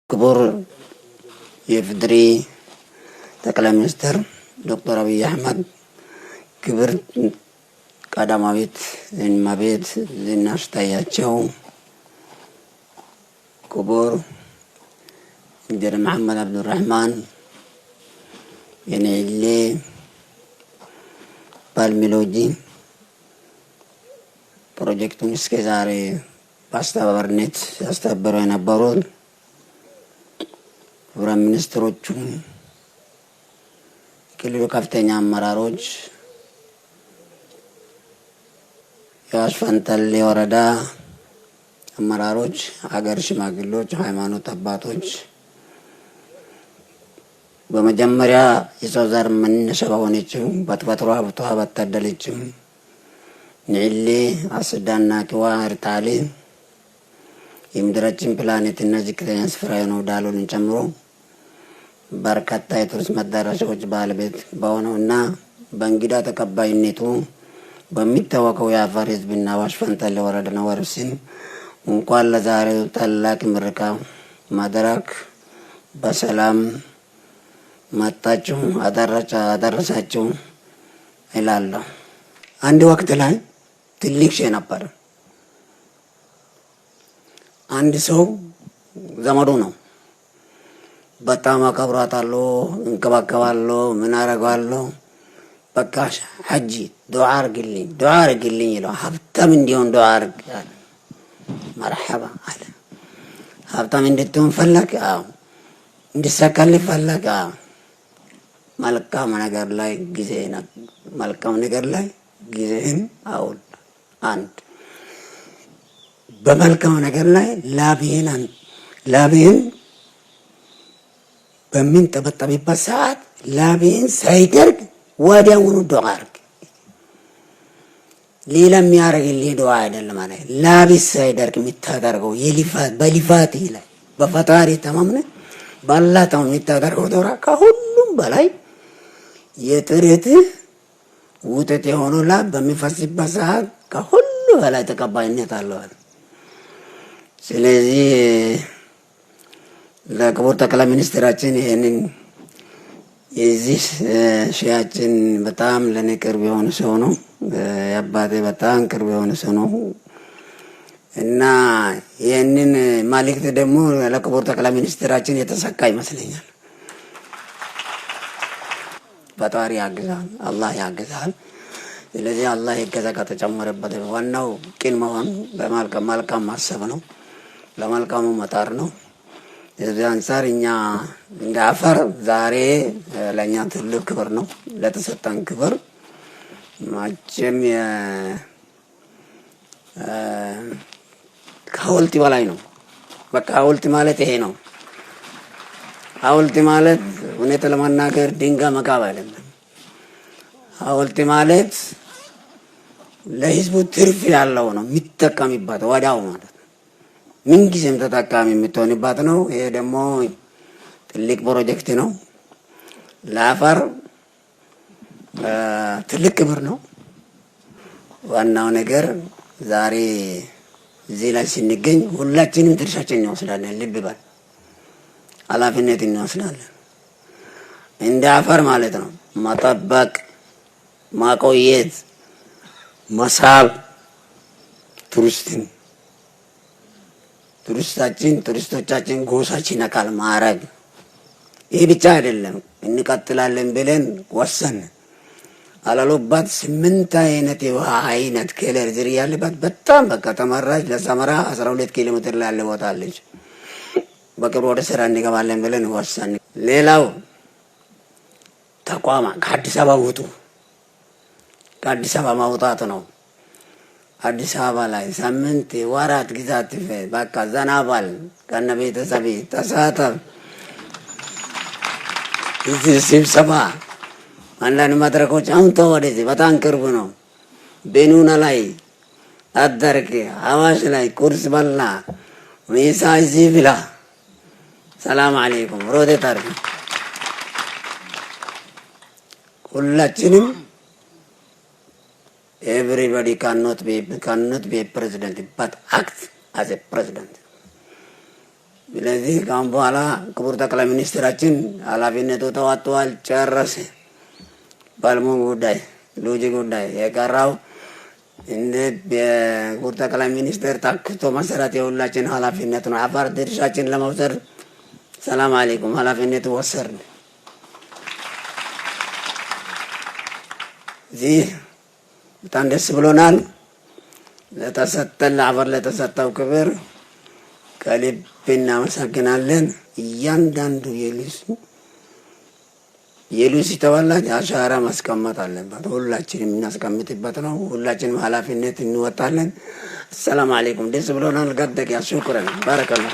ክቡር የፍድሪ ጠቅላይ ሚኒስትር ዶክተር አብይ አህመድ፣ ክብር ቀዳማዊት እመቤት ዝናሽ ታያቸው፣ ክቡር ኢንጂነር መሐመድ አብዱራህማን የኔሌ ባልሚሎጂ ፕሮጀክቱን እስከ ዛሬ በአስተባባሪነት ሲያስተባብሩ የነበሩት ክቡር ሚኒስትሮቹ፣ ክልሉ ከፍተኛ አመራሮች፣ የአዋሽ ፈንታሌ ወረዳ አመራሮች፣ ሀገር ሽማግሌዎች፣ ሃይማኖት አባቶች፣ በመጀመሪያ የሰው ዘር መነሻ በሆነችው በተፈጥሮ ሀብቷ በታደለችው ኔሌ አስዳና ኪዋ ኤርታሌ የምድራችን ፕላኔት እና ዝቅተኛ ስፍራ ነው ዳሎልን ጨምሮ በርካታ የቱሪስት መዳረሻዎች ባለቤት በሆነውና በእንግዳ ተቀባይነቱ በሚታወቀው የአፋር ሕዝብና አዋሽ ፈንታሌ ወረዳ ነዋሪዎችን እንኳን ለዛሬው ታላቅ ምረቃ መድረክ በሰላም መጣችሁ አደረሳችሁ እላለሁ። አንድ ወቅት ላይ ትልቅ ሸ ነበር። አንድ ሰው ዘመዱ ነው፣ በጣም አከብራታለሁ፣ እንከባከባለሁ፣ ምን አረጋለሁ፣ በቃ ሐጂ ዱዓ አርግልኝ ይለው። ሀብታም እንዲሆን ዱዓ አርግ አለ። መርሐባ አለ። ሀብታም እንድትሆን ፈለግ? አዎ። እንድትሳካልህ ፈለግ? አዎ። መልካም ነገር ላይ ጊዜህን አውል። አንድ በመልካም ነገር ላይ ላብህን በሚንጠበጠብበት ሰዓት ላብህን ሳይደርግ ወዲያውኑ ዱዓ አርግ። ሌላ የሚያደርግልህ ዱዓ አይደለም ማለት ላብህ ሳይደርግ የምታደርገው በሊፋት ላይ በፈጣሪ ተማምነህ በአላህ ተማምነህ የምታደርገው ዱዓ ከሁሉም በላይ የጥረትህ ውጤት የሆነው ላብ በሚፈስበት ሰዓት ከሁሉ በላይ ተቀባይነት አለው። ስለዚህ ለክቡር ጠቅላይ ሚኒስትራችን ይሄንን የዚህ ሺያችን በጣም ለኔ ቅርብ የሆነ ሰው ነው። የአባቴ በጣም ቅርብ የሆነ ሰው ነው እና ይሄንን መልእክት ደግሞ ለክቡር ጠቅላይ ሚኒስትራችን የተሰካ ይመስለኛል። ፈጣሪ ያግዛል፣ አላህ ያግዛል። ስለዚህ አላህ ይገዛ ከተጨመረበት ዋናው ቅን መሆን በመልካም ማሰብ ነው፣ ለመልካሙ መጣር ነው። የዚህ አንፃር እኛ እንደ አፋር ዛሬ ለእኛ ትልቅ ክብር ነው። ለተሰጠን ክብር መቼም ከሐውልት በላይ ነው። በቃ ሐውልት ማለት ይሄ ነው። ሐውልት ማለት እውነት ለመናገር ድንጋይ መካብ አይደለም። ሐውልት ማለት ለህዝቡ ትርፍ ያለው ነው፣ የሚጠቀምበት ወዲያው ማለት ነው። ምንጊዜም ተጠቃሚ የምትሆንበት ነው። ይሄ ደግሞ ትልቅ ፕሮጀክት ነው። ለአፋር ትልቅ ክብር ነው። ዋናው ነገር ዛሬ እዚህ ላይ ስንገኝ ሁላችንም ድርሻችን እንወስዳለን። ልብ በል፣ ኃላፊነት እንወስዳለን። እንደ አፋር ማለት ነው። መጠበቅ፣ ማቆየት፣ መሳብ ቱሪስቶቻችን ጎሳችን አካል ማረግ። ይህ ብቻ አይደለም፣ እንቀጥላለን ብለን ወሰን አላሉባት 8 አይነት የውሃ አይነት ከለር ዝርያ ያለበት በጣም በቃ ተመራጭ ለሰመራ 12 ኪሎ ሜትር ላይ ያለ ቦታ አለች። በቅርቡ ወደ ስራ እንገባለን ብለን ወሰን። ሌላው ተቋማ ከአዲስ አበባ ውጡ፣ ከአዲስ አበባ ማውጣት ነው። አዲስ አበባ ላይ ሳምንት ወራት ግዛት በቃ ዘናባል ከነ ቤተሰብ ተሳተፍ። እዚህ ስብሰባ አንዳንድ መድረኮች አሁን ወደዚህ በጣም ቅርብ ነው። ቤኑና ላይ አደርክ፣ አዋሽ ላይ ቁርስ በላ፣ ምሳ እዚህ ብላ፣ ሰላም አለይኩም ሮቴት አርግ። ሁላችንም everybody cannot be a president but act as a president. ስለዚህ ካሁን በኋላ ክቡር ጠቅላይ ሚኒስትራችን ኃላፊነቱ ተዋጥቷል፣ ጨረሰ። ባልሙ ጉዳይ ሎጂ ጉዳይ የቀረው እንደ ክቡር ጠቅላይ ሚኒስትር ታክቶ መሰረት የሁላችን ኃላፊነት ነው። አፋር ድርሻችን ለመውሰድ ሰላም አለይኩም ኃላፊነቱ ወሰድን። እዚህ በጣም ደስ ብሎናል። ለተሰጠን ለአፋር ለተሰጠው ክብር ከልብ እናመሰግናለን። እያንዳንዱ የሉሲ ተወላጅ አሻራ ማስቀመጥ አለበት። ሁላችንም እናስቀምጥበት ነው። ሁላችንም ኃላፊነት እንወጣለን። ሰላም አለይኩም። ደስ ብሎናል። ገደቅ ያሽኩረን ባረከላሁ